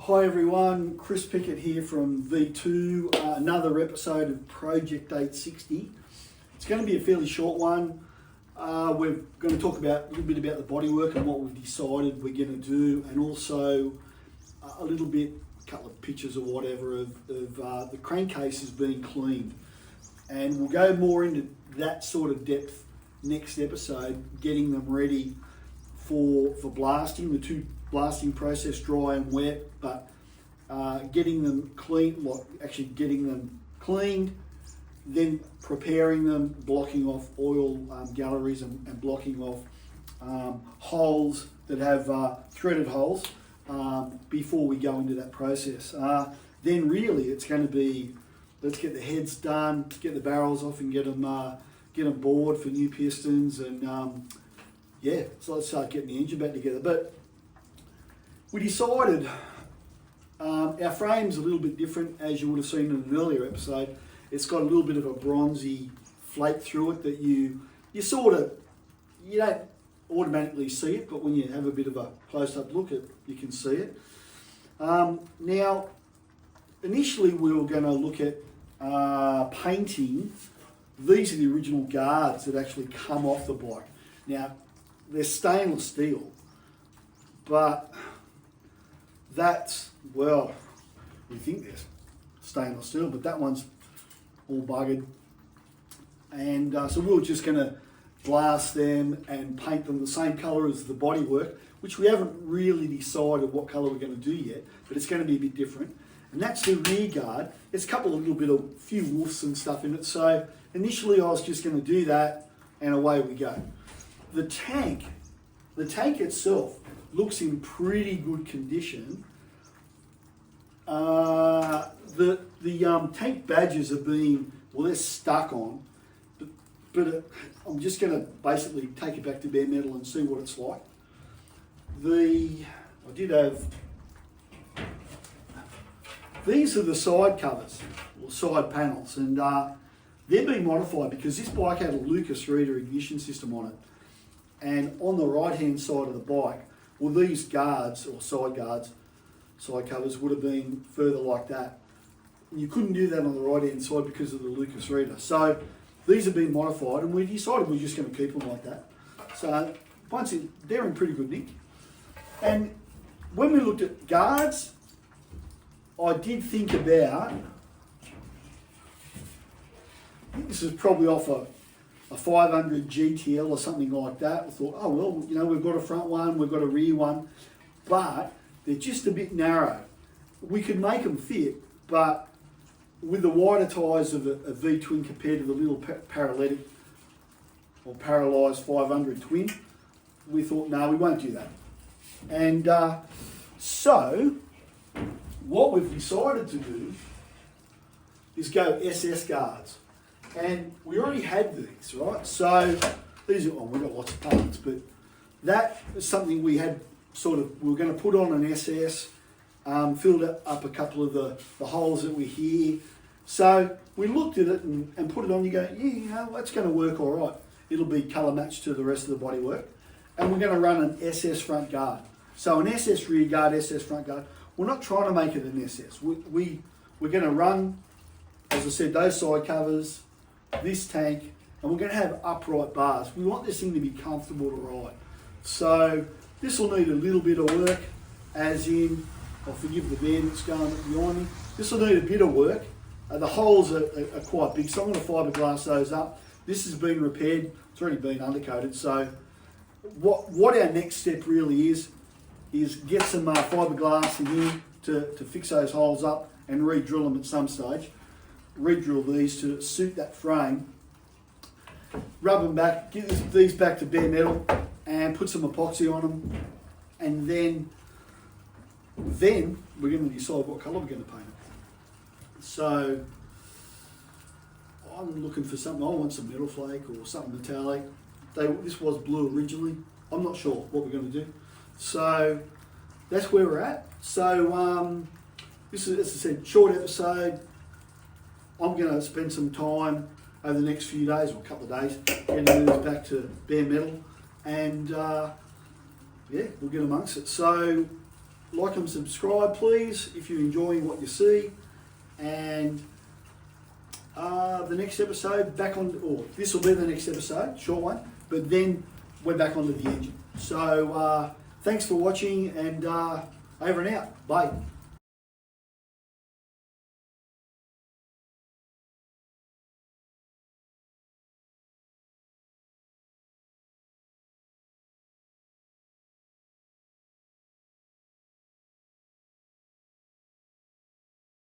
Hi everyone, Chris Pickett here from Vee2, another episode of Project 860. It's going to be a fairly short one. We're going to talk about a little bit about the bodywork and what we've decided we're going to do, and also a little bit, a couple of pictures or whatever of the crankcases being cleaned. And we'll go more into that sort of depth next episode, getting them ready for blasting, the two blasting process, dry and wet, but getting them clean, actually getting them cleaned, then preparing them, blocking off oil galleries and blocking off holes that have threaded holes before we go into that process. Then really it's going to be, let's get the heads done, let's get the barrels off and get them bored for new pistons, and yeah, so let's start getting the engine back together. But we decided our frame's a little bit different, as you would have seen in an earlier episode. It's got a little bit of a bronzy flake through it that you don't automatically see it, but when you have a bit of a close-up look at, you can see it. Now, initially we were going to look at painting. These are the original guards that actually come off the bike. Now, they're stainless steel, but that's, well, we think they're stainless steel, but that one's all buggered. And so we were just going to blast them and paint them the same colour as the bodywork, which we haven't really decided what colour we're going to do yet, but it's going to be a bit different. And that's the rear guard. It's a couple of little bit of few woofs and stuff in it. So initially I was just going to do that, and away we go. The tank itself looks in pretty good condition. The tank badges are being, well, they're stuck on, but I'm just going to basically take it back to bare metal and see what it's like. I did have, these are the side covers, or side panels, and they're being modified because this bike had a Lucas Reader ignition system on it. And on the right hand side of the bike, well, these guards, or side covers, would have been further like that. And you couldn't do that on the right hand side because of the Lucas Reader. So these have been modified, and we decided we're just going to keep them like that. So they're in pretty good nick. And when we looked at guards, I did think about, I think this is probably off a 500 GTL or something like that. I thought, oh well, you know, we've got a front one, we've got a rear one, but they're just a bit narrow. We could make them fit, but with the wider tyres of a V-twin compared to the little paralytic or paralysed 500 twin, we thought, no, we won't do that. And so what we've decided to do is go SS guards. And we already had these, right? So these are, well, we've got lots of parts, but that is something we had we were going to put on an SS, filled up a couple of the holes that were here. So we looked at it and put it on. You go, yeah, you know, that's going to work all right. It'll be colour matched to the rest of the bodywork. And we're going to run an SS front guard. So an SS rear guard, SS front guard. We're not trying to make it an SS. We're going to run, as I said, those side covers, this tank, and we're going to have upright bars. We want this thing to be comfortable to ride. So this will need a little bit of work, as in, I'll forgive the van that's going behind me. This will need a bit of work. The holes are quite big, so I'm going to fiberglass those up. This has been repaired, it's already been undercoated. So what our next step really is get some fiberglass in here to fix those holes up and re-drill them at some stage. Re-drill these to suit that frame, rub them back, get these back to bare metal and put some epoxy on them, and then we're going to decide what colour we're going to paint it. So I'm looking for something. I want some metal flake or something metallic. This was blue originally. I'm not sure what we're going to do. So that's where we're at. So this is, as I said, short episode. I'm going to spend some time over the next few days or a couple of days getting this back to bare metal, and yeah, we'll get amongst it. So like and subscribe, please, if you're enjoying what you see. And the next episode, this will be the next episode, short one, but then we're back onto the engine. So thanks for watching, and over and out. Bye.